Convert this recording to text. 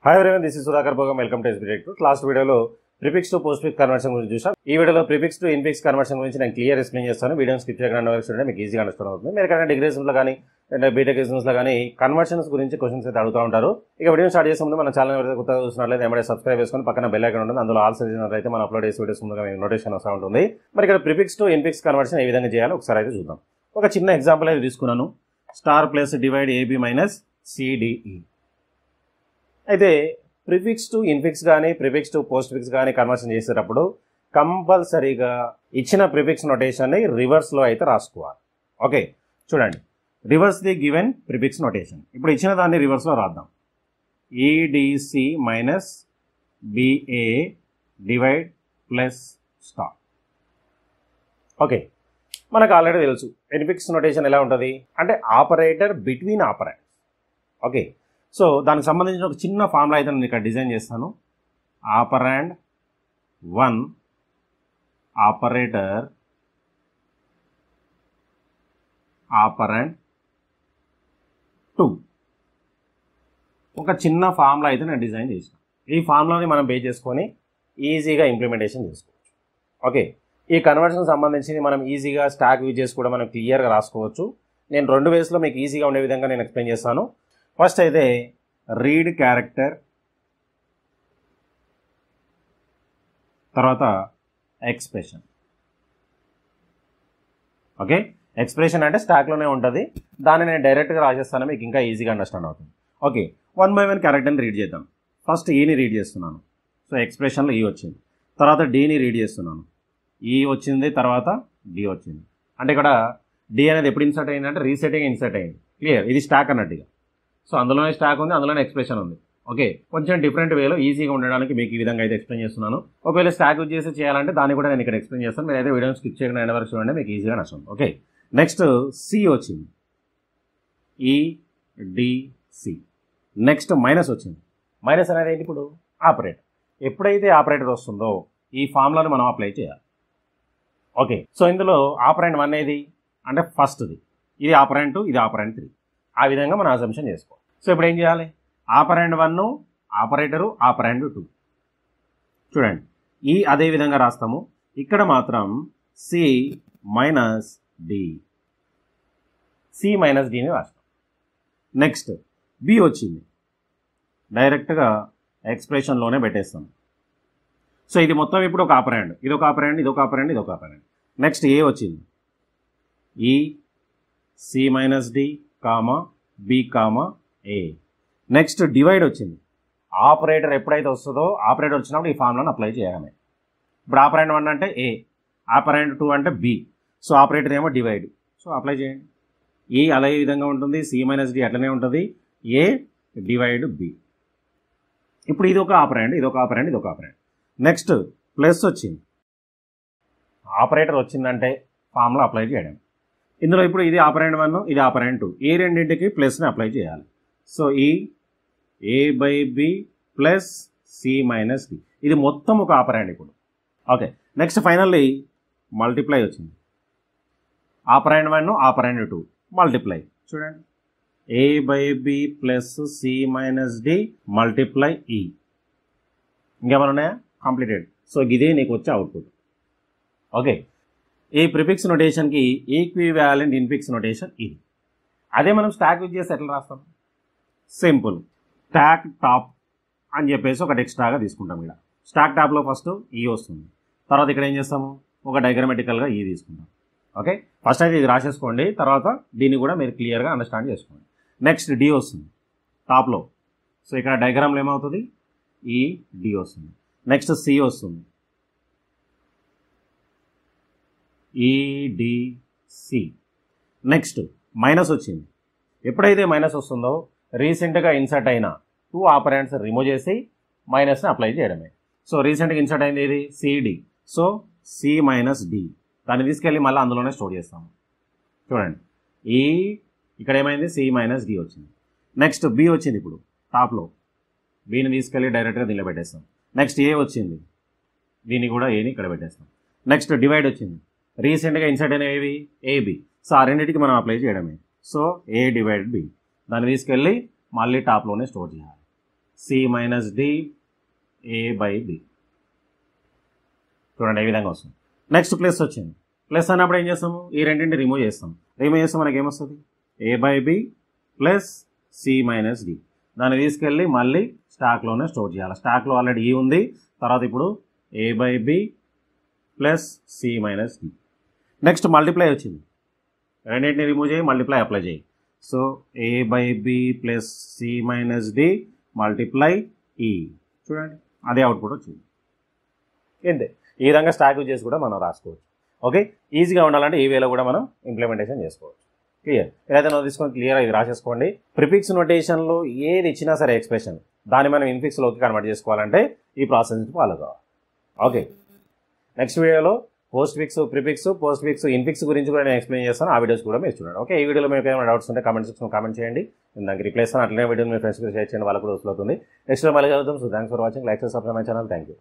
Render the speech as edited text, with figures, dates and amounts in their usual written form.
Hi everyone, this is Sudhakar Bhogam. Welcome to SB tech. Last వీడియోలో prefix to postfix conversion గురించి చూసాం. ఈ వీడియోలో ప్రిఫిక్స్ టు ఇన్ఫిక్స్ కన్వర్షన్ గురించి నేను క్లియర్ ఎక్స్ప్లెయిన్ చేస్తాను. వీడియోని స్కిప్ చేయకుండా చూడండి, మీకు ఈజీగా అండర్స్టాండ్ అవుతుంది. మీరు ఎక్కడైనా డిగ్రీ ఎగ్జామ్స్లో కానీ బీటెక్ ఎగ్జామ్స్లో కానీ కన్వర్షన్స్ గురించి క్వశ్చన్స్ అయితే అడుగుతూ ఉంటారు. ఇక వీడియో స్టార్ట్ చేసే ముందు మన ఛానల్ ఎవరైతే కొత్తగా చూసినట్లయితే ఏమైనా సబ్స్క్రైబ్ చేసుకొని పక్కన బెల్ ఐకాన్ ఉంటుంది, అందులో ఆల్ చేసినట్లయితే మనం అప్లోడ్ చేసే వీడియోస్ ముందుగా మీకు నోటిఫికేషన్ వస్తూ ఉంటుంది. మరి ఇక్కడ ప్రిఫిక్స్ టు ఇన్ఫిక్స్ కన్వర్షన్ ఏ విధంగా చేయాలో ఒకసారి అయితే చూద్దాం. ఒక చిన్న ఎగ్జాంపుల్ అయితే తీసుకున్నాను. Star plus divide AB minus CDE. అయితే ప్రిఫిక్స్ టు ఇన్ఫిక్స్ కానీ ప్రిఫిక్స్ టు పోస్ట్ ఫిక్స్ కానీ కన్వర్షన్ చేసేటప్పుడు కంపల్సరీగా ఇచ్చిన ప్రిఫిక్స్ నోటేషన్ని రివర్స్లో అయితే రాసుకోవాలి. ఓకే, చూడండి, reverse the given prefix notation. ఇప్పుడు ఇచ్చిన దాన్ని రివర్స్లో రాద్దాం. E D C minus B A divide plus star. Okay, మనకు ఆల్రెడీ తెలుసు ఇన్ఫిక్స్ నోటేషన్ ఎలా ఉంటుంది అంటే operator between operands. Okay, so దానికి సంబంధించిన ఒక చిన్న ఫార్ములా అయితే నేను ఇక్కడ డిజైన్ చేస్తాను. Operand 1 operator operand 2. ఒక చిన్న ఫార్ములా అయితే నేను డిజైన్ చేసాను. ఈ ఫార్ములాని మనం బేస్ చేసుకొని ఈజీగా ఇంప్లిమెంటేషన్ చేసుకోవచ్చు. ఓకే, ఈ కన్వర్షన్ సంబంధించి మనం ఈజీగా స్టాక్ యూజ్ చేసి కూడా మనం క్లియర్గా రాసుకోవచ్చు. నేను 2 వేస్లో మీకు ఈజీగా ఉండే విధంగా నేను ఎక్స్ప్లెయిన్ చేస్తాను. ఫస్ట్ అయితే రీడ్ క్యారెక్టర్, తర్వాత ఎక్స్ప్రెషన్. ఓకే, ఎక్స్ప్రెషన్ అంటే స్టాక్లోనే ఉంటుంది, దాన్ని నేను డైరెక్ట్గా రాసేస్తాను, మీకు ఇంకా ఈజీగా అండర్స్టాండ్ అవుతుంది. ఓకే, 1 by 1 క్యారెక్టర్ని రీడ్ చేద్దాం. ఫస్ట్ ఈని రీడ్ చేస్తున్నాను, సో ఎక్స్ప్రెషన్లో ఈ వచ్చింది. తర్వాత డీని రీడ్ చేస్తున్నాను, ఈ వచ్చింది, తర్వాత డి వచ్చింది. అంటే ఇక్కడ డి అనేది ఎప్పుడు ఇన్సర్ట్ అయింది అంటే రీసెట్టింగ్ ఇన్సర్ట్ అయింది. క్లియర్, ఇది స్టాక్ అన్నట్టుగా. సో అందులోనే స్టాక్ ఉంది, అందులోనే ఎక్స్ప్రెషన్ ఉంది. ఓకే, కొంచెం డిఫరెంట్ వేలో ఈజీగా ఉండడానికి మీకు ఈ విధంగా అయితే ఎక్స్ప్లెయిన్ చేస్తున్నాను. ఒకవేళ స్టాక్ యూజ్ చేసి చేయాలంటే దాన్ని కూడా నేను ఇక్కడ ఎక్స్ప్లెయిన్ చేస్తాను. మీరు అయితే వీడియోని స్కిప్ చేయకుండా ఎండ్ వరకు చూడండి, మీకు ఈజీగా నష్టం. ఓకే, నెక్స్ట్ సి వచ్చింది, ఈడిసి. నెక్స్ట్ మైనస్ వచ్చింది. మైనస్ అనేది ఏంటి? ఇప్పుడు ఆపరేటర్. ఎప్పుడైతే ఆపరేటర్ వస్తుందో ఈ ఫార్ములాను మనం అప్లై చేయాలి. ఓకే, సో ఇందులో ఆపరెంట్ 1 ఏది అంటే ఫస్ట్ది, ఇది ఆపరెంట్ 2, ఇది ఆపరెంట్ 3. ఆ విధంగా మనం అజంప్షన్ చేసుకోవాలి. సో ఇప్పుడు ఏం చేయాలి? Operand 1 operator operand 2. చూడండి, ఈ అదే విధంగా రాస్తాము. ఇక్కడ మాత్రం C minus D, C minus డిని రాస్తాం. నెక్స్ట్ బి వచ్చింది, డైరెక్ట్గా ఎక్స్ప్రెషన్లోనే పెట్టేస్తాం. సో ఇది మొత్తం ఇప్పుడు ఒక ఆపరెంట్, ఇదొక ఆపరెంట్, ఇదొక ఆపరెంట్, ఇదొక ఆపరెంట్. నెక్స్ట్ ఏ వచ్చింది, ఈ C minus D comma B comma A. Next divide వచ్చింది. ఆపరేటర్ ఎప్పుడైతే వస్తుందో ఆపరేటర్ వచ్చినప్పుడు ఈ ఫార్ములాను అప్లై చేయాలి. ఇప్పుడు ఆపరెంట్ 1 అంటే ఏ, ఆపరెంట్ 2 అంటే బి, సో ఆపరేటర్ ఏమో డివైడ్, సో అప్లై చేయండి. ఈ అలా ఈ విధంగా ఉంటుంది, సి మైనస్ డి అట్లనే ఉంటుంది, ఏ డివైడ్ బి. ఇప్పుడు ఇది ఒక ఆపరెంట్, ఇదొక ఆపరెంట్, ఇదొక ఆపరెంట్. నెక్స్ట్ ప్లస్ వచ్చింది. ఆపరేటర్ వచ్చిందంటే ఫార్ములా అప్లై చేయడం. ఇందులో ఇప్పుడు ఇది ఆపరెంట్ 1, ఇది ఆపరెంట్ 2, ఈ రెండింటికి ప్లస్ని అప్లై చేయాలి. సో ఈ A by B plus C minus D, ఇది మొత్తం ఒక ఆపరెంట్ ఇప్పుడు. ఓకే, నెక్స్ట్ ఫైనల్లీ మల్టిప్లై వచ్చింది. Operand 1 operand 2 multiply. చూడండి, A by B plus C minus D multiply E. ఇంకేమైనా ఉన్నాయా? కంప్లీటెడ్. సో ఇదే నీకు వచ్చే అవుట్పుట్. ఓకే, ఈ ప్రిఫిక్స్ నోటేషన్కి ఈక్వివాలెంట్ ఇన్ఫిక్స్ నోటేషన్ ఇది. అదే మనం స్టాక్ యూజ్ చేసి ఎట్లా రాస్తాం? సింపుల్, స్టాక్ టాప్ అని చెప్పేసి ఒకటి ఎక్స్ట్రాగా తీసుకుంటాం. ఇక్కడ స్టాక్ టాప్లో ఫస్ట్ ఈ వస్తుంది, తర్వాత ఇక్కడ ఏం చేస్తాము, ఒక డయాగ్రమాటికల్గా ఈ తీసుకుంటాం. ఓకే, ఫస్ట్ అయితే ఇది రాసేసుకోండి, తర్వాత దీన్ని కూడా మీరు క్లియర్గా అండర్స్టాండ్ చేసుకోండి. నెక్స్ట్ డి వస్తుంది టాప్లో, సో ఇక్కడ డయాగ్రామ్లో ఏమవుతుంది, ఈ డి వస్తుంది. నెక్స్ట్ సి వస్తుంది, ఈడిసి. నెక్స్ట్ మైనస్ వచ్చింది. ఎప్పుడైతే మైనస్ వస్తుందో రీసెంట్గా ఇన్సర్ట్ అయిన 2 ఆపరెంట్స్ రిమూవ్ చేసి మైనస్ని అప్లై చేయడమే. సో రీసెంట్గా ఇన్సర్ట్ అయింది ఇది C D, so C minus D, దాన్ని తీసుకెళ్ళి మళ్ళీ అందులోనే స్టోర్ చేస్తాము. చూడండి, ఈ ఇక్కడ ఏమైంది, సి మైనస్ డి వచ్చింది. నెక్స్ట్ బి వచ్చింది, ఇప్పుడు టాప్లో బిని తీసుకెళ్ళి డైరెక్ట్గా దీనిలో పెట్టేస్తాం. నెక్స్ట్ ఏ వచ్చింది, దీన్ని కూడా ఏని ఇక్కడ పెట్టేస్తాం. నెక్స్ట్ డివైడ్ వచ్చింది, రీసెంట్గా ఇన్సర్ట్ అయినవి ఏబి, సో ఆ రెండింటికి మనం అప్లై చేయడమే. సో ఏ డివైడ్ బి, దాన్ని తీసుకెళ్ళి మళ్ళీ టాప్లోనే స్టోర్ చేయాలి. C minus D A by B. చూడండి ఏ విధంగా వస్తుంది. నెక్స్ట్ ప్లస్ వచ్చింది. ప్లస్ అన్నప్పుడు ఏం చేస్తాము, ఈ రెండింటిని రిమూవ్ చేస్తాం. రిమూవ్ చేస్తే మనకి ఏమొస్తుంది, A by B plus C minus D. దాన్ని తీసుకెళ్ళి మళ్ళీ స్టాక్లోనే స్టోర్ చేయాలి. స్టాక్లో ఆల్రెడీ ఈ ఉంది. తర్వాత ఇప్పుడు A by B plus C minus D. Next multiply వచ్చింది. రెండింటిని రిమూవ్ చేయి, మల్టిప్లై అప్లై చేయి. So A by B plus C minus D multiply E. చూడండి అదే అవుట్పుట్ వచ్చింది. ఇంతే. ఈ విధంగా స్టాక్ యూజ్ చేసి కూడా మనం రాసుకోవచ్చు. ఓకే, ఈజీగా ఉండాలంటే ఈ వేలో కూడా మనం ఇంప్లిమెంటేషన్ చేసుకోవచ్చు. క్లియర్. ఏదైతే నోట్ తీసుకొని క్లియర్ ఇది రాసేసుకోండి. ప్రిఫిక్స్ నోటేషన్లో ఏది ఇచ్చినా సరే ఎక్స్ప్రెషన్ దాన్ని మనం ఇన్ఫిక్స్లోకి కన్వర్ట్ చేసుకోవాలంటే ఈ ప్రాసెస్ ఫాలో కావాలి. ఓకే, నెక్స్ట్ వీడియోలో post fix, prefix, post fix, infix గురించి కూడా నేను ఎక్స్ప్లెయిన్ చేస్తాను. ఆ వీడియోస్ కూడా మీరు చూడండి. ఓకే, ఈ వీడియోలో మీకు ఏమైనా డౌట్స్ ఉంటే కామెంట్ సెక్షన్లో కామెంట్ చేయండి. నేను దానికి రిప్లై ఇస్తాను. అట్లనే వీడియో మీ ఫ్రెండ్స్కి షేర్ చేయండి, వాళ్ళకు కూడా వస్తుంది. నెక్స్ట్ మళ్ళీ చదువుతాం. So thanks for watching. Like subscribe my channel. Thank you.